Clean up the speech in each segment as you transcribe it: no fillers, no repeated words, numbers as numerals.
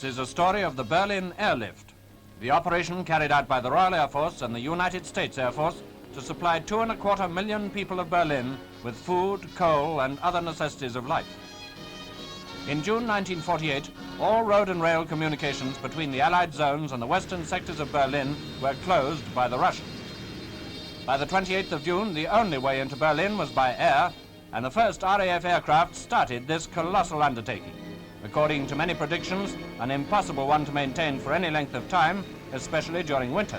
This is a story of the Berlin airlift, the operation carried out by the Royal Air Force and the United States Air Force to supply 2.25 million people of Berlin with food, coal, and other necessities of life. In June 1948, all road and rail communications between the Allied zones and the western sectors of Berlin were closed by the Russians. By the 28th of June, the only way into Berlin was by air, and the first RAF aircraft started this colossal undertaking. According to many predictions, an impossible one to maintain for any length of time, especially during winter.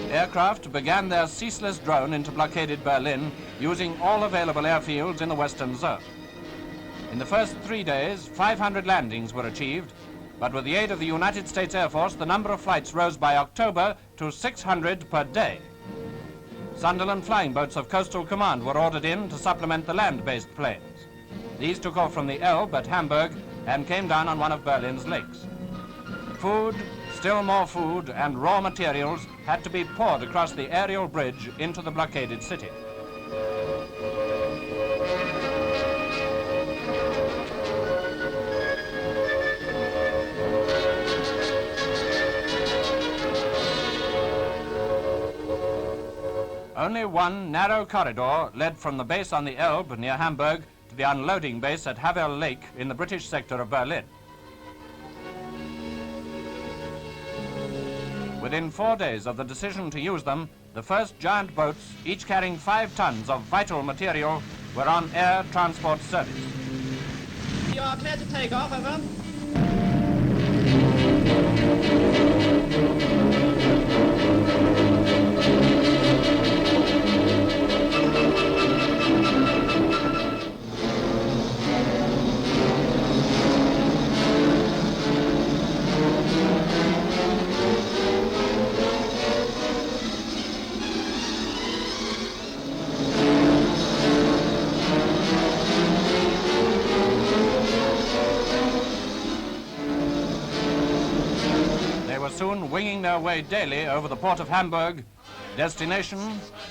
Aircraft began their ceaseless drone into blockaded Berlin, using all available airfields in the western zone. In the first 3 days, 500 landings were achieved, but with the aid of the United States Air Force, the number of flights rose by October to 600 per day. Sunderland flying boats of Coastal Command were ordered in to supplement the land-based planes. These took off from the Elbe at Hamburg and came down on one of Berlin's lakes. Food, still more food, and raw materials had to be poured across the aerial bridge into the blockaded city. Only one narrow corridor led from the base on the Elbe near Hamburg to the unloading base at Havel Lake in the British sector of Berlin. Within 4 days of the decision to use them, the first giant boats, each carrying 5 tons of vital material, were on air transport service. You are clear to take off, over. Soon winging their way daily over the port of Hamburg, destination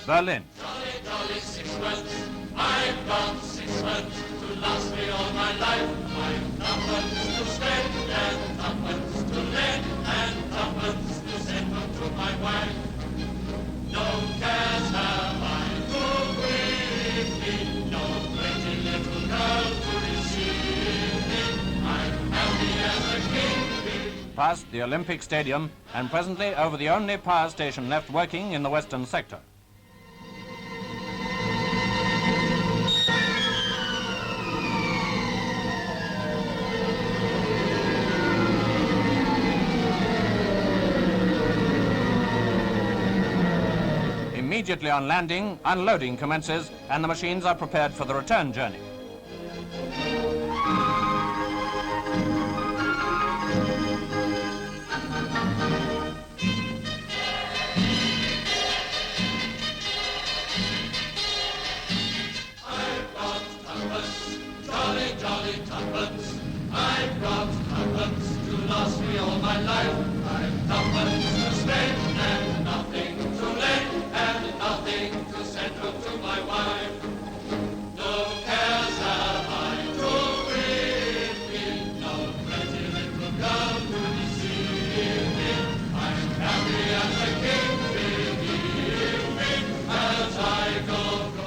Berlin. Jolly, jolly 6 months, I've got 6 months to last me all my life. I've tuppence to spend and tuppence to lend and tuppence to send home to my wife. No cares have I to with me, no pretty little girl to receive me. I'm happy as a king. Past the Olympic Stadium, and presently over the only power station left working in the western sector. Immediately on landing, unloading commences, and the machines are prepared for the return journey. I've got tuppence to last me all my life. I've tuppence to spend and nothing to lend and nothing to send home to my wife. No cares have I to with me, no pretty little girl to deceive me. I'm happy as a king, believe me, as I go.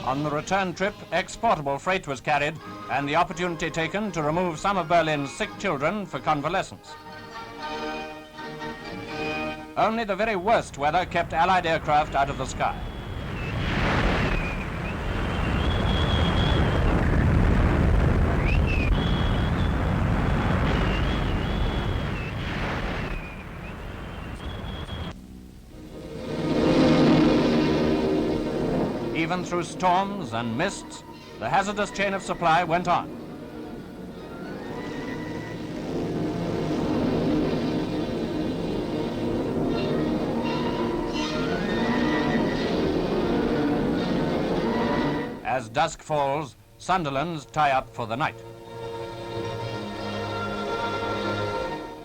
On the return trip, exportable freight was carried and the opportunity taken to remove some of Berlin's sick children for convalescence. Only the very worst weather kept Allied aircraft out of the sky. Even through storms and mists, the hazardous chain of supply went on. As dusk falls, Sunderland's tie up for the night.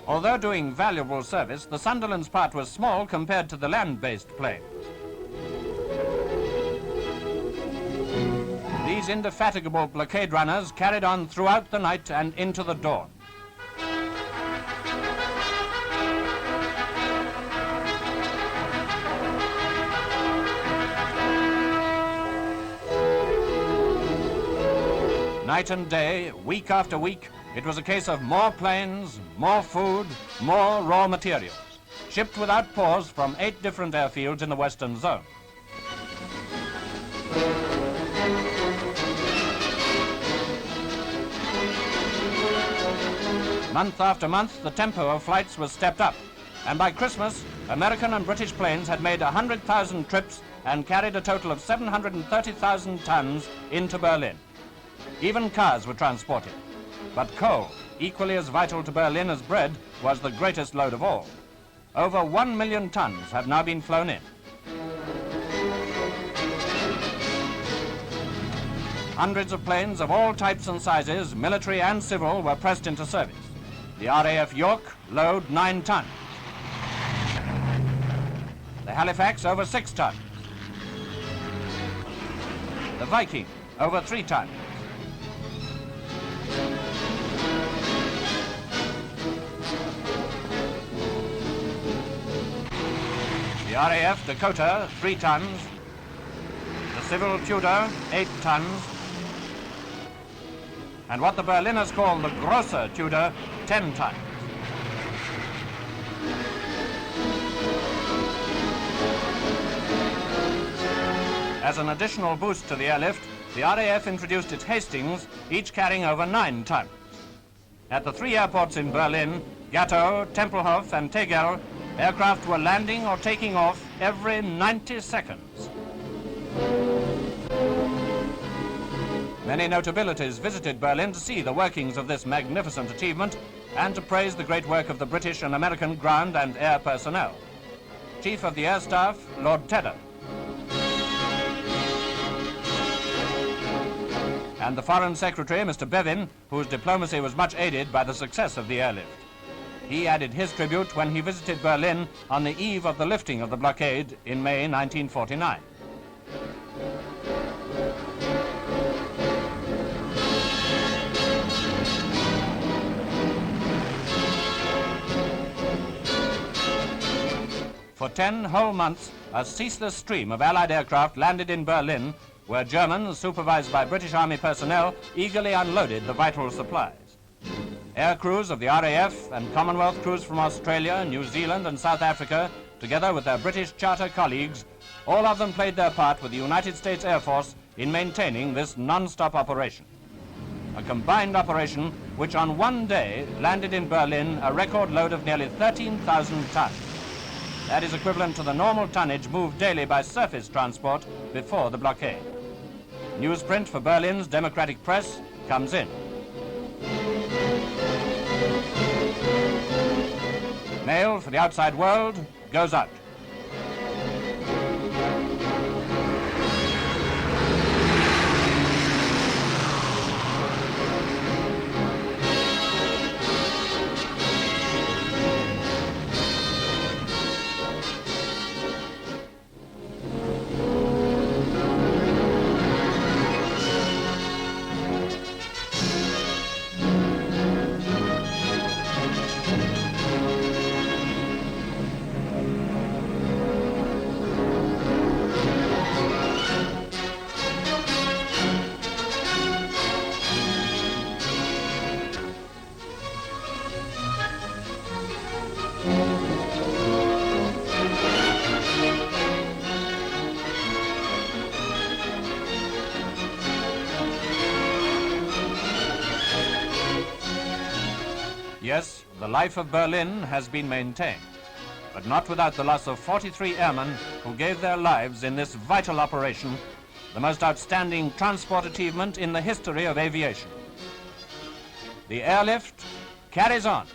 Although doing valuable service, the Sunderland's part was small compared to the land-based planes. These indefatigable blockade runners carried on throughout the night and into the dawn. Night and day, week after week, it was a case of more planes, more food, more raw materials, shipped without pause from 8 different airfields in the Western Zone. Month after month, the tempo of flights was stepped up, and by Christmas, American and British planes had made 100,000 trips and carried a total of 730,000 tons into Berlin. Even cars were transported. But coal, equally as vital to Berlin as bread, was the greatest load of all. Over 1 million tons have now been flown in. Hundreds of planes of all types and sizes, military and civil, were pressed into service. The RAF York load 9 tons. The Halifax over 6 tons. The Viking over 3 tons. The RAF Dakota, 3 tons. The Civil Tudor, 8 tons. And what the Berliners call the Grosser Tudor, 10 tons. As an additional boost to the airlift, the RAF introduced its Hastings, each carrying over 9 tons. At the 3 airports in Berlin, Gatow, Tempelhof and Tegel, aircraft were landing or taking off every 90 seconds. Many notabilities visited Berlin to see the workings of this magnificent achievement and to praise the great work of the British and American ground and air personnel. Chief of the Air Staff, Lord Tedder, and the Foreign Secretary, Mr. Bevin, whose diplomacy was much aided by the success of the airlift. He added his tribute when he visited Berlin on the eve of the lifting of the blockade in May 1949. For 10 whole months, a ceaseless stream of Allied aircraft landed in Berlin, where Germans, supervised by British Army personnel, eagerly unloaded the vital supplies. Air crews of the RAF and Commonwealth crews from Australia, New Zealand and South Africa, together with their British charter colleagues, all of them played their part with the United States Air Force in maintaining this non-stop operation. A combined operation which on one day landed in Berlin a record load of nearly 13,000 tons. That is equivalent to the normal tonnage moved daily by surface transport before the blockade. Newsprint for Berlin's democratic press comes in. Mail for the outside world goes out. Yes, the life of Berlin has been maintained, but not without the loss of 43 airmen who gave their lives in this vital operation, the most outstanding transport achievement in the history of aviation. The airlift carries on.